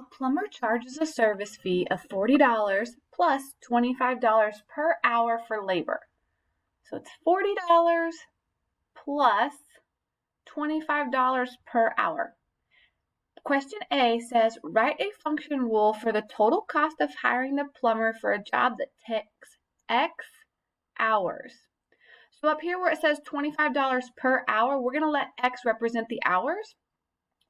A plumber charges a service fee of $40 plus $25 per hour for labor. So it's $40 plus $25 per hour. Question A says, write a function rule for the total cost of hiring the plumber for a job that takes X hours. So up here where it says $25 per hour, we're going to let X represent the hours.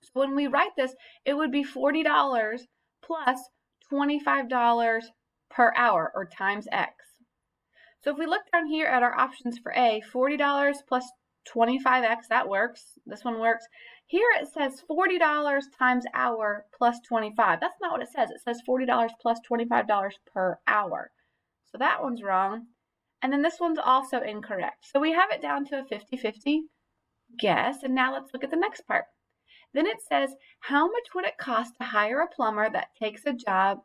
So when we write this, it would be $40 plus $25 per hour, or times X. So if we look down here at our options for A, $40 plus 25X, that works. This one works. Here it says $40 times hour plus 25. That's not what it says. It says $40 plus $25 per hour. So that one's wrong. And then this one's also incorrect. So we have it down to a 50-50 guess. And now let's look at the next part. Then it says, how much would it cost to hire a plumber that takes a job,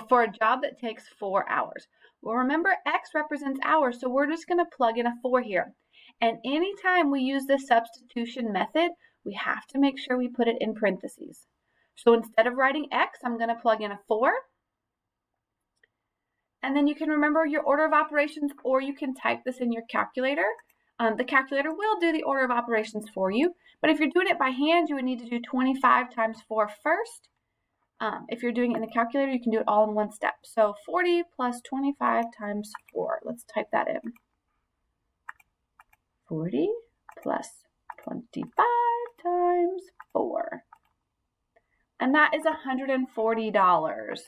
for a job that takes 4 hours? Well, remember, X represents hours, so we're just going to plug in a 4 here. And anytime we use the substitution method, we have to make sure we put it in parentheses. So instead of writing X, I'm going to plug in a 4. And then you can remember your order of operations, or you can type this in your calculator. The calculator will do the order of operations for you. But if you're doing it by hand, you would need to do 25 times 4 first. If you're doing it in the calculator, you can do it all in one step. So 40 plus 25 times 4. Let's type that in. 40 plus 25 times 4. And that is $140.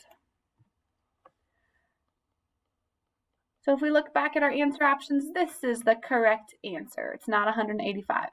So if we look back at our answer options, this is the correct answer. It's not 185.